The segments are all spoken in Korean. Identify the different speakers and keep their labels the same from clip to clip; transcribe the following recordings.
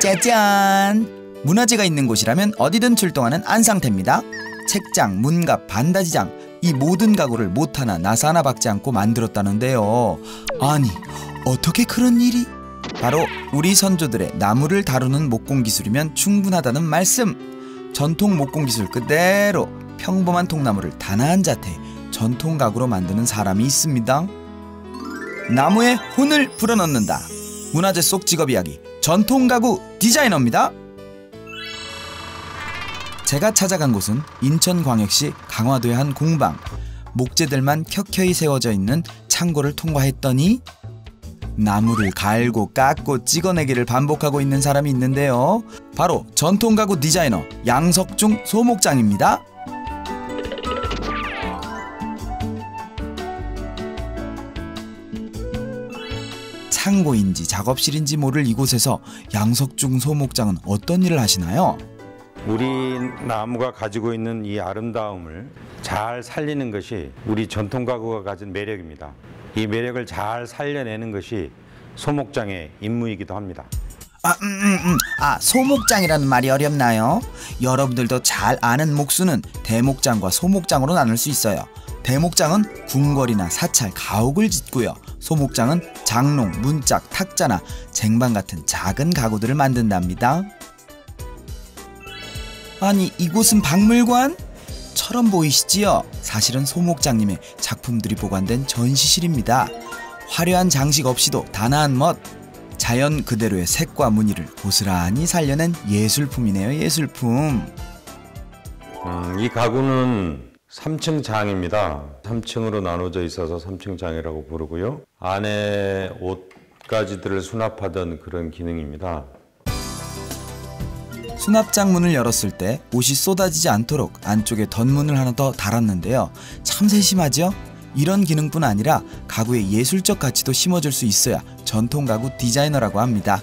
Speaker 1: 짜잔! 문화재가 있는 곳이라면 어디든 출동하는 안상태입니다. 책장, 문갑, 반다지장 이 모든 가구를 못 하나 나사 하나 박지 않고 만들었다는데요. 아니 어떻게 그런 일이? 바로 우리 선조들의 나무를 다루는 목공 기술이면 충분하다는 말씀. 전통 목공 기술 그대로 평범한 통나무를 단아한 자태의 전통 가구로 만드는 사람이 있습니다. 나무에 혼을 불어넣는다. 문화재 속 직업 이야기 전통 가구 디자이너입니다. 제가 찾아간 곳은 인천광역시 강화도의 한 공방. 목재들만 켜켜이 세워져 있는 창고를 통과했더니 나무를 갈고 깎고 찍어내기를 반복하고 있는 사람이 있는데요. 바로 전통 가구 디자이너 양석중 소목장입니다. 창고인지 작업실인지 모를 이곳에서 양석중 소목장은 어떤 일을 하시나요?
Speaker 2: 우리 나무가 가지고 있는 이 아름다움을 잘 살리는 것이 우리 전통 가구가 가진 매력입니다. 이 매력을 잘 살려내는 것이 소목장의 임무이기도 합니다.
Speaker 1: 소목장이라는 말이 어렵나요? 여러분들도 잘 아는 목수는 대목장과 소목장으로 나눌 수 있어요. 대목장은 궁궐이나 사찰, 가옥을 짓고요. 소목장은 장롱, 문짝, 탁자나 쟁반 같은 작은 가구들을 만든답니다. 아니 이곳은 박물관? 처럼 보이시지요? 사실은 소목장님의 작품들이 보관된 전시실입니다. 화려한 장식 없이도 단아한 멋, 자연 그대로의 색과 무늬를 고스란히 살려낸 예술품이네요. 예술품.
Speaker 2: 이 가구는 3층 장입니다. 3층으로 나눠져 있어서 3층 장이라고 부르고요. 안에 옷가지들을 수납하던 그런 기능입니다.
Speaker 1: 수납장 문을 열었을 때 옷이 쏟아지지 않도록 안쪽에 덧문을 하나 더 달았는데요. 참 세심하죠? 이런 기능뿐 아니라 가구의 예술적 가치도 심어줄 수 있어야 전통 가구 디자이너라고 합니다.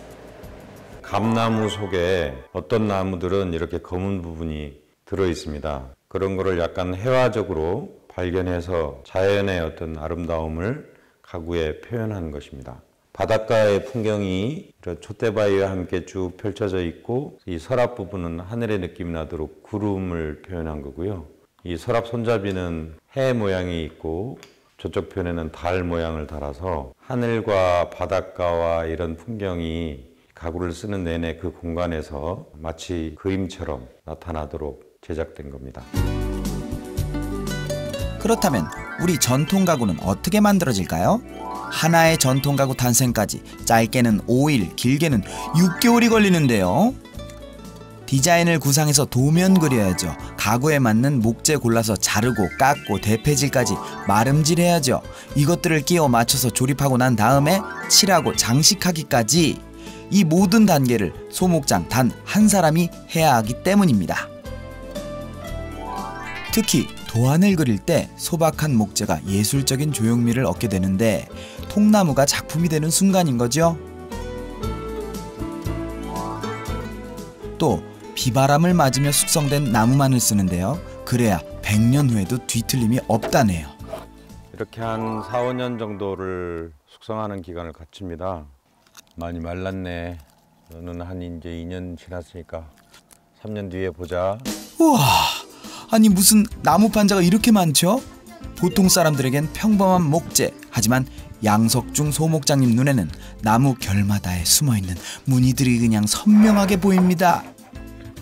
Speaker 2: 감나무 속에 어떤 나무들은 이렇게 검은 부분이 들어 있습니다. 그런 거를 약간 회화적으로 발견해서 자연의 어떤 아름다움을 가구에 표현한 것입니다. 바닷가의 풍경이 이런 촛대바위와 함께 쭉 펼쳐져 있고 이 서랍 부분은 하늘의 느낌이 나도록 구름을 표현한 거고요. 이 서랍 손잡이는 해 모양이 있고 저쪽 편에는 달 모양을 달아서 하늘과 바닷가와 이런 풍경이 가구를 쓰는 내내 그 공간에서 마치 그림처럼 나타나도록 제작된 겁니다.
Speaker 1: 그렇다면 우리 전통 가구는 어떻게 만들어질까요? 하나의 전통 가구 탄생까지 짧게는 5일, 길게는 6개월이 걸리는데요. 디자인을 구상해서 도면 그려야죠. 가구에 맞는 목재 골라서 자르고 깎고 대패질까지 마름질해야죠. 이것들을 끼워 맞춰서 조립하고 난 다음에 칠하고 장식하기까지 이 모든 단계를 소목장 단 한 사람이 해야 하기 때문입니다. 특히 도안을 그릴 때 소박한 목재가 예술적인 조형미를 얻게 되는데 통나무가 작품이 되는 순간인 거죠. 또 비바람을 맞으며 숙성된 나무만을 쓰는데요. 그래야 100년 후에도 뒤틀림이 없다네요.
Speaker 2: 이렇게 한 4, 5년 정도를 숙성하는 기간을 갖춥니다. 많이 말랐네. 너는 한 이제 2년 지났으니까 3년 뒤에 보자.
Speaker 1: 우와, 아니 무슨 나무 판자가 이렇게 많죠? 보통 사람들에겐 평범한 목재. 하지만 양석중 소목장님 눈에는 나무 결마다에 숨어있는 무늬들이 그냥 선명하게 보입니다.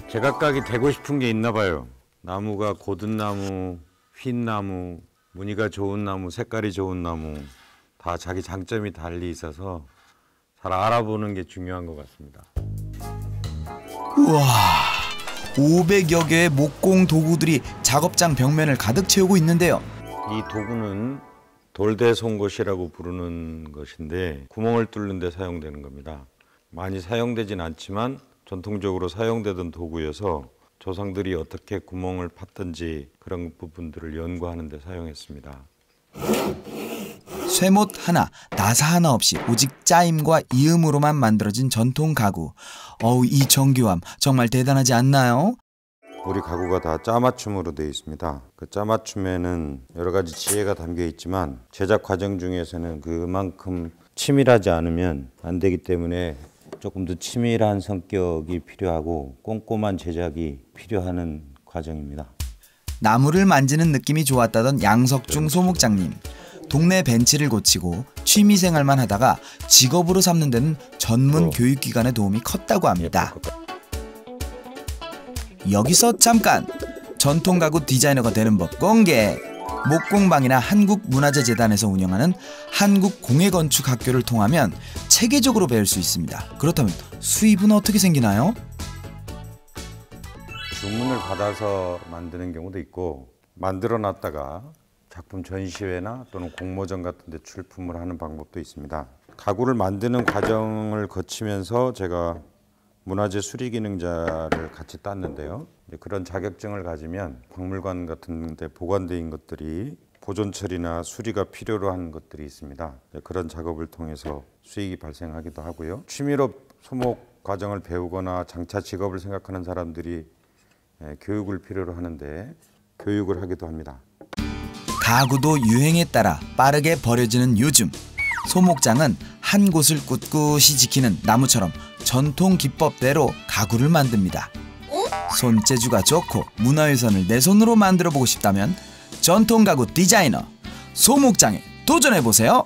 Speaker 2: 제각각이 되고 싶은 게 있나 봐요. 나무가 고든 나무, 흰 나무, 무늬가 좋은 나무, 색깔이 좋은 나무 다 자기 장점이 달리 있어서 잘 알아보는 게 중요한 것 같습니다.
Speaker 1: 우와, 500여 개의 목공 도구들이 작업장 벽면을 가득 채우고 있는데요.
Speaker 2: 이 도구는 돌대송곳이라고 부르는 것인데 구멍을 뚫는 데 사용되는 겁니다. 많이 사용되진 않지만 전통적으로 사용되던 도구여서 조상들이 어떻게 구멍을 팠던지 그런 부분들을 연구하는 데 사용했습니다.
Speaker 1: 쇠못 하나, 나사 하나 없이 오직 짜임과 이음으로만 만들어진 전통 가구. 이 정교함 정말 대단하지 않나요?
Speaker 2: 우리 가구가 다 짜맞춤으로 되어 있습니다. 그 짜맞춤에는 여러 가지 지혜가 담겨 있지만 제작 과정 중에서는 그만큼 치밀하지 않으면 안 되기 때문에 조금 더 치밀한 성격이 필요하고 꼼꼼한 제작이 필요한 과정입니다.
Speaker 1: 나무를 만지는 느낌이 좋았다던 양석중 소목장님. 동네 벤치를 고치고 취미생활만 하다가 직업으로 삼는 데는 전문 교육기관의 도움이 컸다고 합니다. 여기서 잠깐! 전통가구 디자이너가 되는 법 공개! 목공방이나 한국문화재재단에서 운영하는 한국공예건축학교를 통하면 체계적으로 배울 수 있습니다. 그렇다면 수입은 어떻게 생기나요?
Speaker 2: 주문을 받아서 만드는 경우도 있고 만들어 놨다가 작품 전시회나 또는 공모전 같은 데 출품을 하는 방법도 있습니다. 가구를 만드는 과정을 거치면서 제가 문화재 수리기능자를 같이 땄는데요. 그런 자격증을 가지면 박물관 같은 데 보관되어 있는 것들이 보존 처리나 수리가 필요로 한 것들이 있습니다. 그런 작업을 통해서 수익이 발생하기도 하고요. 취미로 소목 과정을 배우거나 장차 직업을 생각하는 사람들이 교육을 필요로 하는데 교육을 하기도 합니다.
Speaker 1: 가구도 유행에 따라 빠르게 버려지는 요즘. 소목장은 한 곳을 꿋꿋이 지키는 나무처럼 전통 기법대로 가구를 만듭니다. 손재주가 좋고 문화유산을 내 손으로 만들어 보고 싶다면 전통 가구 디자이너 소목장에 도전해보세요.